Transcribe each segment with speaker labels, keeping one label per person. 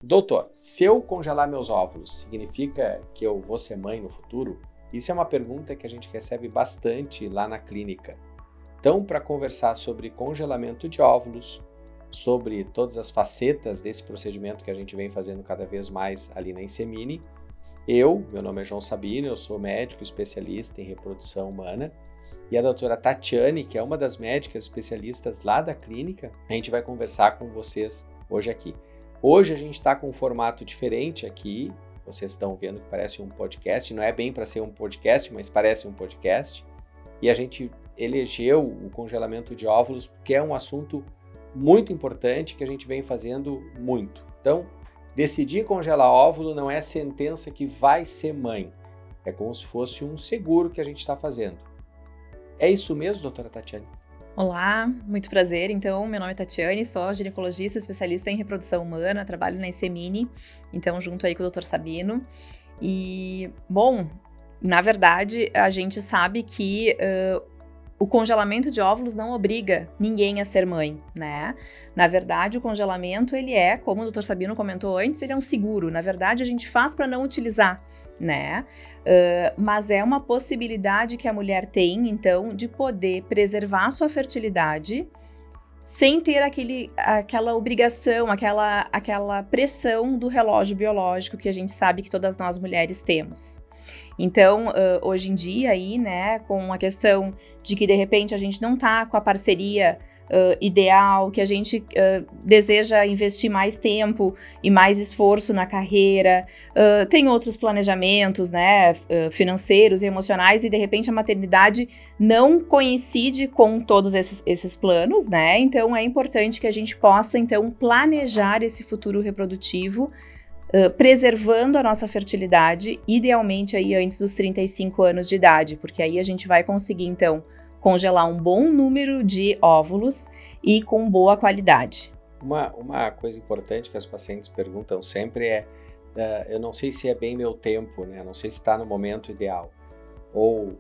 Speaker 1: Doutor, se eu congelar meus óvulos, significa que eu vou ser mãe no futuro? Isso é uma pergunta que a gente recebe bastante lá na clínica. Então, para conversar sobre congelamento de óvulos, sobre todas as facetas desse procedimento que a gente vem fazendo cada vez mais ali na Insemine, meu nome é João Sabino, eu sou médico especialista em reprodução humana, e a doutora Tatiane, que é uma das médicas especialistas lá da clínica, a gente vai conversar com vocês hoje aqui. Hoje a gente está com um formato diferente aqui, vocês estão vendo que parece um podcast, não é bem para ser um podcast, mas parece um podcast, e a gente elegeu o congelamento de óvulos porque é um assunto muito importante que a gente vem fazendo muito. Então, decidir congelar óvulo não é sentença que vai ser mãe, é como se fosse um seguro que a gente está fazendo. É isso mesmo, doutora Tatiane?
Speaker 2: Olá, muito prazer. Então, meu nome é Tatiane, sou ginecologista especialista em reprodução humana, trabalho na Insemine, então junto aí com o Dr. Sabino. E, bom, na verdade, a gente sabe que o congelamento de óvulos não obriga ninguém a ser mãe, né? Na verdade, o congelamento, ele é, como o Dr. Sabino comentou antes, ele é um seguro. Na verdade, a gente faz para não utilizar, né? Mas é uma possibilidade que a mulher tem, então, de poder preservar sua fertilidade sem ter aquela obrigação, aquela pressão do relógio biológico que a gente sabe que todas nós mulheres temos. Então, hoje em dia, aí, né, com a questão de que, de repente, a gente não tá com a parceria ideal, que a gente deseja investir mais tempo e mais esforço na carreira, tem outros planejamentos, né, financeiros e emocionais, e de repente a maternidade não coincide com todos esses planos, né, então é importante que a gente possa, então, planejar esse futuro reprodutivo, preservando a nossa fertilidade, idealmente aí antes dos 35 anos de idade, porque aí a gente vai conseguir, então, congelar um bom número de óvulos e com boa qualidade.
Speaker 1: Uma coisa importante que as pacientes perguntam sempre é, eu não sei se é bem meu tempo, né? Não sei se está no momento ideal. Ou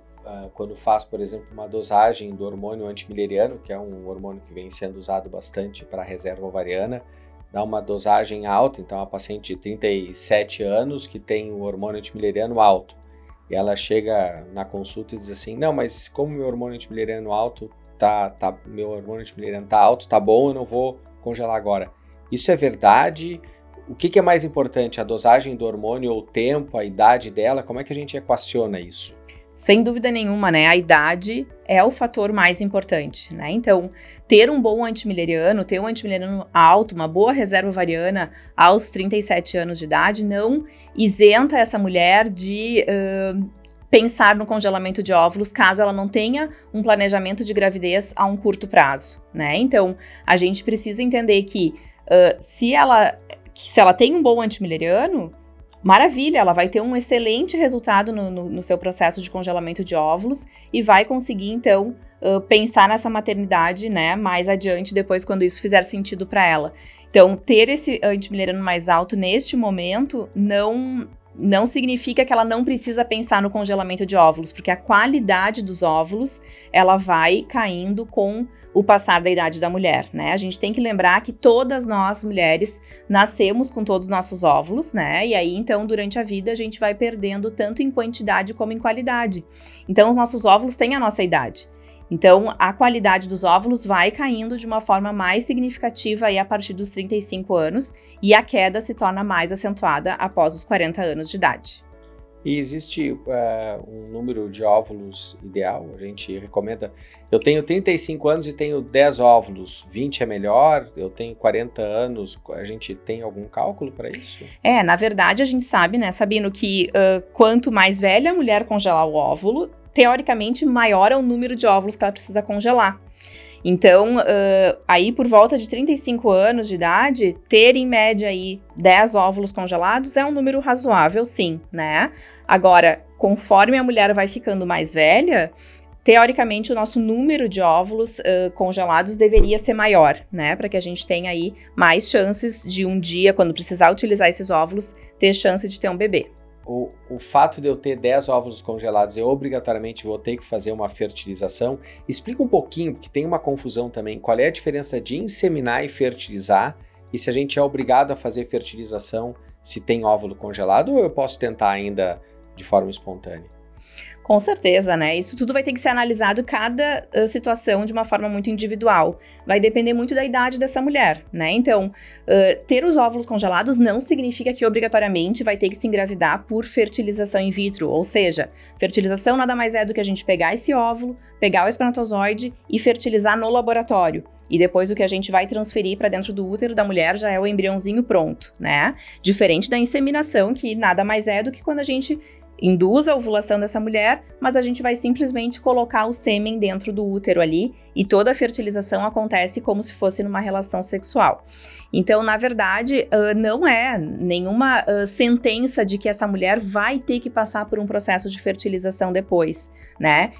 Speaker 1: quando faz, por exemplo, uma dosagem do hormônio antimileriano, que é um hormônio que vem sendo usado bastante para a reserva ovariana, dá uma dosagem alta, então a paciente de 37 anos que tem o hormônio antimileriano alto. E ela chega na consulta e diz assim, não, mas como meu hormônio antimileriano alto meu hormônio antimileriano tá alto, tá bom, eu não vou congelar agora. Isso é verdade? O que é mais importante, a dosagem do hormônio ou o tempo, a idade dela? Como é que a gente equaciona isso?
Speaker 2: Sem dúvida nenhuma, né? A idade é o fator mais importante, né? Então, ter um bom antimileriano, ter um antimileriano alto, uma boa reserva ovariana aos 37 anos de idade, não isenta essa mulher de pensar no congelamento de óvulos caso ela não tenha um planejamento de gravidez a um curto prazo, né? Então, a gente precisa entender que se ela tem um bom antimileriano, maravilha, ela vai ter um excelente resultado no seu processo de congelamento de óvulos e vai conseguir, então, pensar nessa maternidade, né, mais adiante, depois, quando isso fizer sentido para ela. Então, ter esse antimileriano mais alto neste momento não significa que ela não precisa pensar no congelamento de óvulos, porque a qualidade dos óvulos, ela vai caindo com o passar da idade da mulher, né? A gente tem que lembrar que todas nós, mulheres, nascemos com todos os nossos óvulos, né? E aí, então, durante a vida, a gente vai perdendo tanto em quantidade como em qualidade. Então, os nossos óvulos têm a nossa idade. Então, a qualidade dos óvulos vai caindo de uma forma mais significativa aí a partir dos 35 anos e a queda se torna mais acentuada após os 40 anos de idade.
Speaker 1: E existe um número de óvulos ideal? A gente recomenda... Eu tenho 35 anos e tenho 10 óvulos, 20 é melhor? Eu tenho 40 anos, a gente tem algum cálculo para isso?
Speaker 2: Na verdade, a gente sabe, né, Sabino, que quanto mais velha a mulher congelar o óvulo, teoricamente maior é o número de óvulos que ela precisa congelar. Então, aí por volta de 35 anos de idade, ter em média aí 10 óvulos congelados é um número razoável, sim, né? Agora, conforme a mulher vai ficando mais velha, teoricamente o nosso número de óvulos congelados deveria ser maior, né? Para que a gente tenha aí mais chances de um dia, quando precisar utilizar esses óvulos, ter chance de ter um bebê.
Speaker 1: O fato de eu ter 10 óvulos congelados, eu obrigatoriamente vou ter que fazer uma fertilização? Explica um pouquinho, porque tem uma confusão também. Qual é a diferença de inseminar e fertilizar? E se a gente é obrigado a fazer fertilização se tem óvulo congelado, ou eu posso tentar ainda de forma espontânea?
Speaker 2: Com certeza, né? Isso tudo vai ter que ser analisado cada situação de uma forma muito individual. Vai depender muito da idade dessa mulher, né? Então, ter os óvulos congelados não significa que obrigatoriamente vai ter que se engravidar por fertilização in vitro. Ou seja, fertilização nada mais é do que a gente pegar esse óvulo, pegar o espermatozoide e fertilizar no laboratório. E depois o que a gente vai transferir para dentro do útero da mulher já é o embriãozinho pronto, né? Diferente da inseminação, que nada mais é do que quando a gente induz a ovulação dessa mulher, mas a gente vai simplesmente colocar o sêmen dentro do útero ali e toda a fertilização acontece como se fosse numa relação sexual. Então, na verdade, não é nenhuma sentença de que essa mulher vai ter que passar por um processo de fertilização depois, né?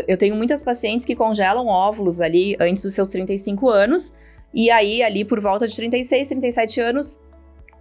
Speaker 2: Eu tenho muitas pacientes que congelam óvulos ali antes dos seus 35 anos e aí ali por volta de 36, 37 anos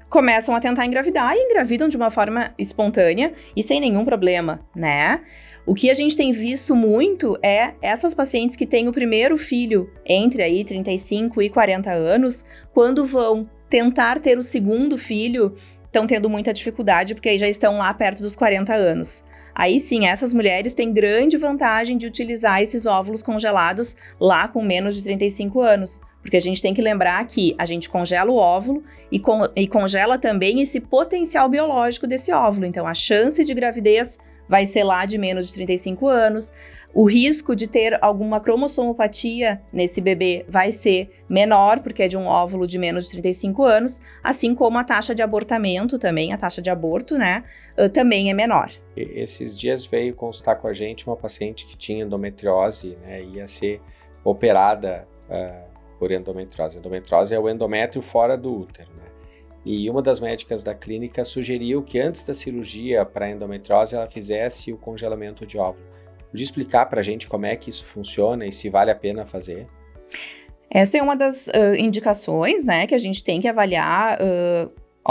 Speaker 2: começam a tentar engravidar e engravidam de uma forma espontânea e sem nenhum problema, né? O que a gente tem visto muito é essas pacientes que têm o primeiro filho entre aí 35 e 40 anos, quando vão tentar ter o segundo filho, estão tendo muita dificuldade porque aí já estão lá perto dos 40 anos. Aí sim, essas mulheres têm grande vantagem de utilizar esses óvulos congelados lá com menos de 35 anos. Porque a gente tem que lembrar que a gente congela o óvulo e congela também esse potencial biológico desse óvulo. Então, a chance de gravidez vai ser lá de menos de 35 anos. O risco de ter alguma cromossomopatia nesse bebê vai ser menor, porque é de um óvulo de menos de 35 anos, assim como a taxa de abortamento também, a taxa de aborto, né, também é menor.
Speaker 1: Esses dias veio consultar com a gente uma paciente que tinha endometriose, né, ia ser operada por endometriose. Endometriose é o endométrio fora do útero, né? E uma das médicas da clínica sugeriu que antes da cirurgia para endometriose ela fizesse o congelamento de óvulo. Podia explicar para a gente como é que isso funciona e se vale a pena fazer?
Speaker 2: Essa é uma das indicações, né, que a gente tem que avaliar.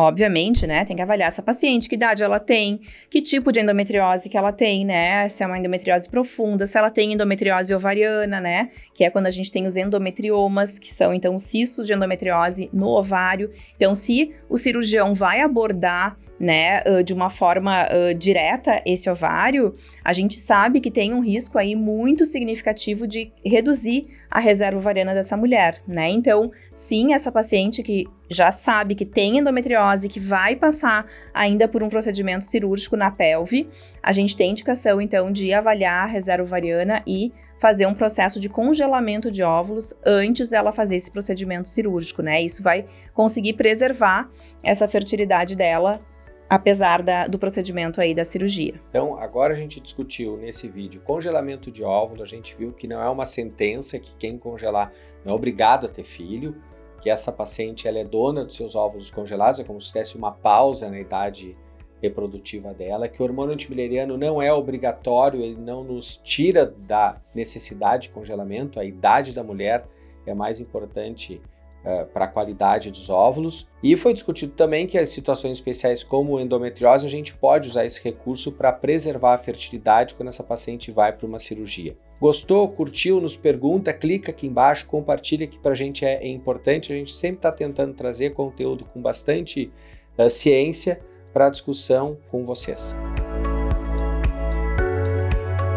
Speaker 2: Obviamente, né, tem que avaliar essa paciente, que idade ela tem, que tipo de endometriose que ela tem, né, se é uma endometriose profunda, se ela tem endometriose ovariana, né, que é quando a gente tem os endometriomas, que são, então, os cistos de endometriose no ovário. Então, se o cirurgião vai abordar, né, de uma forma direta esse ovário, a gente sabe que tem um risco aí muito significativo de reduzir a reserva ovariana dessa mulher, né? Então, sim, essa paciente que já sabe que tem endometriose, que vai passar ainda por um procedimento cirúrgico na pelve, a gente tem indicação, então, de avaliar a reserva ovariana e fazer um processo de congelamento de óvulos antes dela fazer esse procedimento cirúrgico, né? Isso vai conseguir preservar essa fertilidade dela, apesar do procedimento aí da cirurgia.
Speaker 1: Então, agora a gente discutiu nesse vídeo congelamento de óvulo, a gente viu que não é uma sentença, que quem congelar não é obrigado a ter filho, que essa paciente ela é dona dos seus óvulos congelados, é como se tivesse uma pausa na idade reprodutiva dela, que o hormônio antimileriano não é obrigatório, ele não nos tira da necessidade de congelamento, a idade da mulher é mais importante para a qualidade dos óvulos. E foi discutido também que as situações especiais como endometriose, a gente pode usar esse recurso para preservar a fertilidade quando essa paciente vai para uma cirurgia. Gostou? Curtiu? Nos pergunta? Clica aqui embaixo, compartilha, que para a gente é importante. A gente sempre está tentando trazer conteúdo com bastante ciência para a discussão com vocês.